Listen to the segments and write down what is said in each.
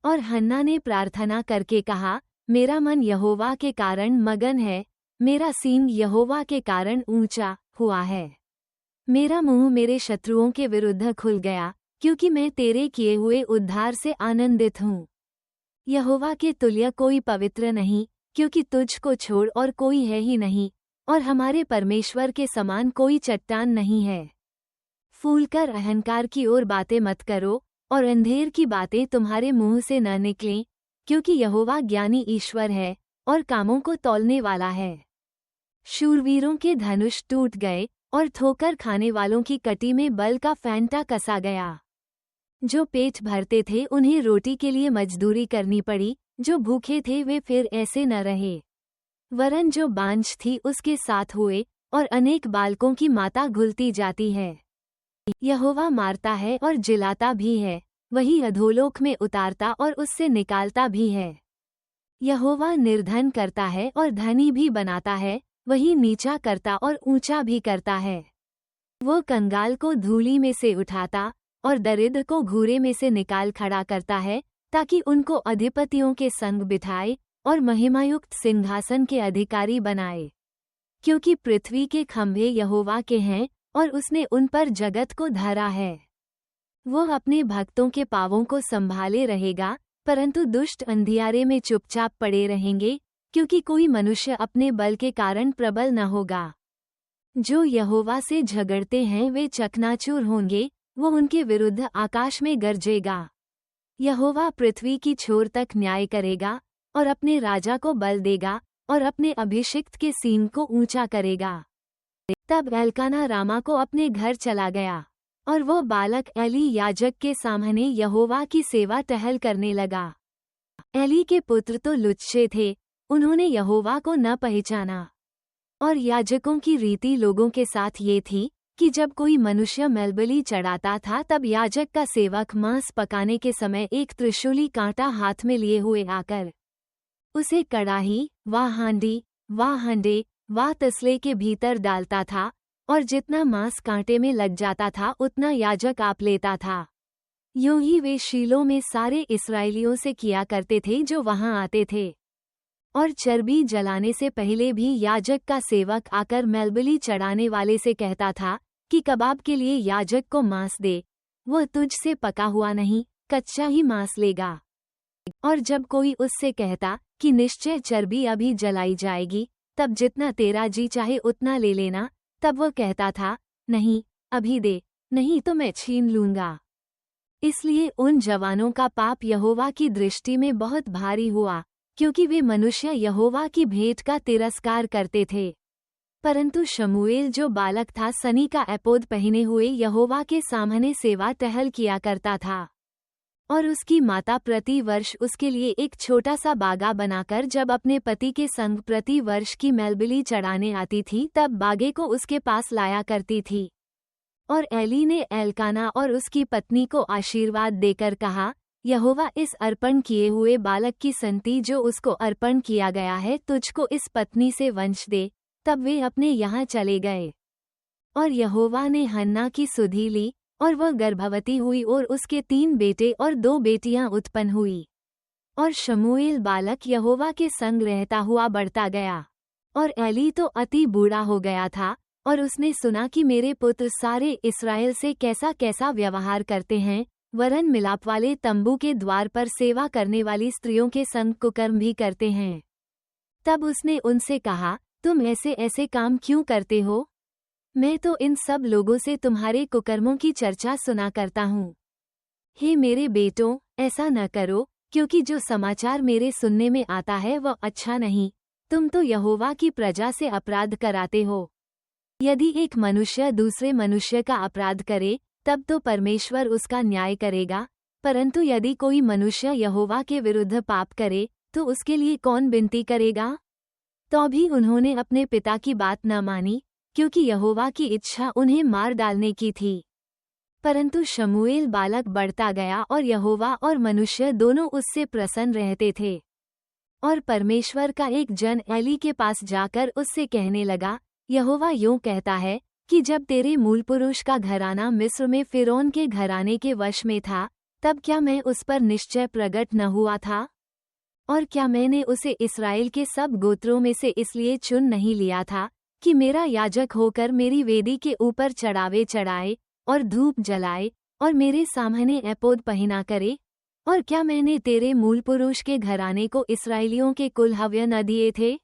और हन्ना ने प्रार्थना करके कहा, मेरा मन यहोवा के कारण मगन है, मेरा सींग यहोवा के कारण ऊंचा हुआ है। मेरा मुंह मेरे शत्रुओं के विरुद्ध खुल गया, क्योंकि मैं तेरे किए हुए उद्धार से आनंदित हूँ। यहोवा के तुल्य कोई पवित्र नहीं, क्योंकि तुझको छोड़ और कोई है ही नहीं, और हमारे परमेश्वर के समान कोई चट्टान नहीं है। फूलकर अहंकार की ओर बातें मत करो, और अंधेर की बातें तुम्हारे मुंह से न निकलें, क्योंकि यहोवा ज्ञानी ईश्वर है और कामों को तौलने वाला है। शूरवीरों के धनुष टूट गए, और ठोकर खाने वालों की कटी में बल का फैंटा कसा गया। जो पेट भरते थे उन्हें रोटी के लिए मजदूरी करनी पड़ी, जो भूखे थे वे फिर ऐसे न रहे। वरन जो बांझ थी उसके साथ हुए, और अनेक बालकों की माता घुलती जाती है। यहोवा मारता है और जिलाता भी है, वही अधोलोक में उतारता और उससे निकालता भी है। यहोवा निर्धन करता है और धनी भी बनाता है, वही नीचा करता और ऊंचा भी करता है। वो कंगाल को धूली में से उठाता और दरिद्र को घूरे में से निकाल खड़ा करता है, ताकि उनको अधिपतियों के संग बिठाए और महिमायुक्त सिंहासन के अधिकारी बनाए। क्योंकि पृथ्वी के खंभे यहोवा के हैं, और उसने उन पर जगत को धरा है। वो अपने भक्तों के पांवों को संभाले रहेगा, परंतु दुष्ट अंधियारे में चुपचाप पड़े रहेंगे, क्योंकि कोई मनुष्य अपने बल के कारण प्रबल न होगा। जो यहोवा से झगड़ते हैं वे चकनाचूर होंगे, वो उनके विरुद्ध आकाश में गरजेगा। यहोवा पृथ्वी की छोर तक न्याय करेगा, और अपने राजा को बल देगा, और अपने अभिषिक्त के सींग को ऊंचा करेगा। तब एल्काना रामा को अपने घर चला गया, और वो बालक एली याजक के सामने यहोवा की सेवा टहल करने लगा। एली के पुत्र तो लुच्चे थे, उन्होंने यहोवा को न पहचाना। और याजकों की रीति लोगों के साथ ये थी कि जब कोई मनुष्य मेलबलि चढ़ाता था तब याजक का सेवक मांस पकाने के समय एक त्रिशूली कांटा हाथ में लिए हुए आकर उसे कड़ाही व हांडी व हंडे व तसले के भीतर डालता था, और जितना मांस कांटे में लग जाता था उतना याजक आप लेता था। यूं ही वे शीलो में सारे इस्राएलियों से किया करते थे जो वहां आते थे। और चर्बी जलाने से पहले भी याजक का सेवक आकर मेलबलि चढ़ाने वाले से कहता था कि कबाब के लिए याजक को मांस दे, वह तुझसे पका हुआ नहीं, कच्चा ही मांस लेगा। और जब कोई उससे कहता कि निश्चय चर्बी अभी जलाई जाएगी, तब जितना तेरा जी चाहे उतना ले लेना, तब वह कहता था, नहीं अभी दे, नहीं तो मैं छीन लूंगा। इसलिए उन जवानों का पाप यहोवा की दृष्टि में बहुत भारी हुआ, क्योंकि वे मनुष्य यहोवा की भेंट का तिरस्कार करते थे। परंतु शमूएल जो बालक था सनी का एपोद पहने हुए यहोवा के सामने सेवा टहल किया करता था। और उसकी माता प्रति वर्ष उसके लिए एक छोटा सा बागा बनाकर जब अपने पति के संग प्रति वर्ष की मेलबलि चढ़ाने आती थी तब बागे को उसके पास लाया करती थी। और एली ने एल्काना और उसकी पत्नी को आशीर्वाद देकर कहा, यहोवा इस अर्पण किए हुए बालक की संति जो उसको अर्पण किया गया है तुझको इस पत्नी से वंश दे। तब वे अपने यहाँ चले गए। और यहोवा ने हन्ना की सुधि ली, और वह गर्भवती हुई और उसके 3 बेटे और 2 बेटियां उत्पन्न हुई। और शमूएल बालक यहोवा के संग रहता हुआ बढ़ता गया। और एली तो अति बूढ़ा हो गया था, और उसने सुना कि मेरे पुत्र सारे इस्राएल से कैसा कैसा व्यवहार करते हैं, वरन मिलाप वाले तंबू के द्वार पर सेवा करने वाली स्त्रियों के संग कुकर्म भी करते हैं। तब उसने उनसे कहा, तुम ऐसे ऐसे काम क्यों करते हो? मैं तो इन सब लोगों से तुम्हारे कुकर्मों की चर्चा सुना करता हूँ। हे मेरे बेटों, ऐसा न करो, क्योंकि जो समाचार मेरे सुनने में आता है वह अच्छा नहीं। तुम तो यहोवा की प्रजा से अपराध कराते हो। यदि एक मनुष्य दूसरे मनुष्य का अपराध करे तब तो परमेश्वर उसका न्याय करेगा, परंतु यदि कोई मनुष्य यहोवा के विरुद्ध पाप करे तो उसके लिए कौन विनती करेगा? तो भी उन्होंने अपने पिता की बात न मानी, क्योंकि यहोवा की इच्छा उन्हें मार डालने की थी। परंतु शमूएल बालक बढ़ता गया और यहोवा और मनुष्य दोनों उससे प्रसन्न रहते थे। और परमेश्वर का एक जन एली के पास जाकर उससे कहने लगा, यहोवा यूं कहता है कि जब तेरे मूलपुरुष का घराना मिस्र में फिरौन के घराने के वश में था, तब क्या मैं उस पर निश्चय प्रकट न हुआ था? और क्या मैंने उसे इस्राएल के सब गोत्रों में से इसलिए चुन नहीं लिया था कि मेरा याजक होकर मेरी वेदी के ऊपर चढ़ावे चढ़ाए और धूप जलाए और मेरे सामने एपोद पहना करे? और क्या मैंने तेरे मूल पुरुष के घराने को इस्राएलियों के कुल हव्य न दिए थे?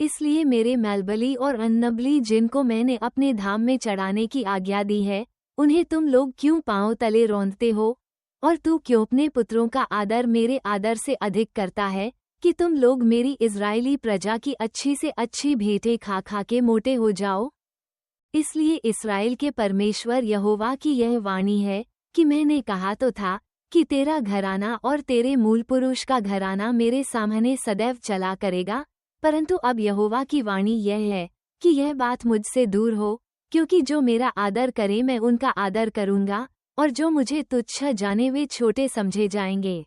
इसलिए मेरे मेलबली और अन्नबली जिनको मैंने अपने धाम में चढ़ाने की आज्ञा दी है, उन्हें तुम लोग क्यों पांव तले रौंदते हो? और तू क्यों अपने पुत्रों का आदर मेरे आदर से अधिक करता है कि तुम लोग मेरी इज़राइली प्रजा की अच्छी से अच्छी भेंटें खा खा के मोटे हो जाओ? इसलिए इस्राएल के परमेश्वर यहोवा की यह वाणी है कि मैंने कहा तो था कि तेरा घराना और तेरे मूल पुरुष का घराना मेरे सामने सदैव चला करेगा, परंतु अब यहोवा की वाणी यह है कि यह बात मुझसे दूर हो, क्योंकि जो मेरा आदर करे मैं उनका आदर करूँगा, और जो मुझे तुच्छ जाने वे छोटे समझे जाएंगे।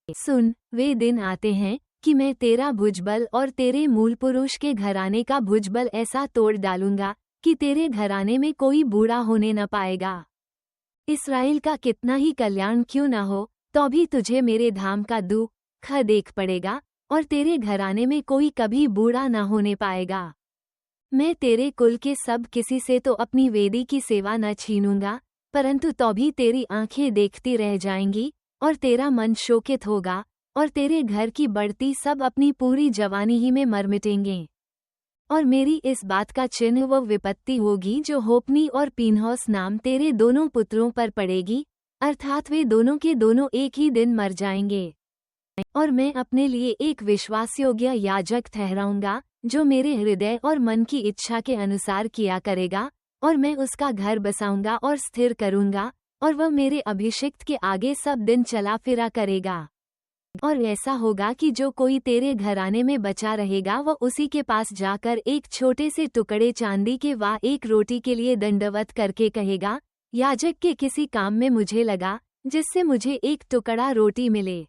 सुन, वे दिन आते हैं कि मैं तेरा भुजबल और तेरे मूल पुरुष के घराने का भुजबल ऐसा तोड़ डालूंगा कि तेरे घराने में कोई बूढ़ा होने न पाएगा। इस्राएल का कितना ही कल्याण क्यों न हो, तो भी तुझे मेरे धाम का दुख देख पड़ेगा, और तेरे घराने में कोई कभी बूढ़ा न होने पाएगा। मैं तेरे कुल के सब किसी से तो अपनी वेदी की सेवा न छीनूंगा, परंतु तो भी तेरी आंखें देखती रह जाएंगी और तेरा मन शोकित होगा, और तेरे घर की बढ़ती सब अपनी पूरी जवानी ही में मर मिटेंगे। और मेरी इस बात का चिन्ह व विपत्ति होगी जो होप्नी और पीनहोस नाम तेरे दोनों पुत्रों पर पड़ेगी, अर्थात वे दोनों के दोनों एक ही दिन मर जाएंगे। और मैं अपने लिए एक विश्वासयोग्य याजक ठहराऊंगा, जो मेरे हृदय और मन की इच्छा के अनुसार किया करेगा, और मैं उसका घर बसाऊंगा और स्थिर करूंगा, और वह मेरे अभिषिक्त के आगे सब दिन चला फिरा करेगा। और ऐसा होगा कि जो कोई तेरे घराने में बचा रहेगा वह उसी के पास जाकर एक छोटे से टुकड़े चांदी के व एक रोटी के लिए दंडवत करके कहेगा, याजक के किसी काम में मुझे लगा, जिससे मुझे एक टुकड़ा रोटी मिले।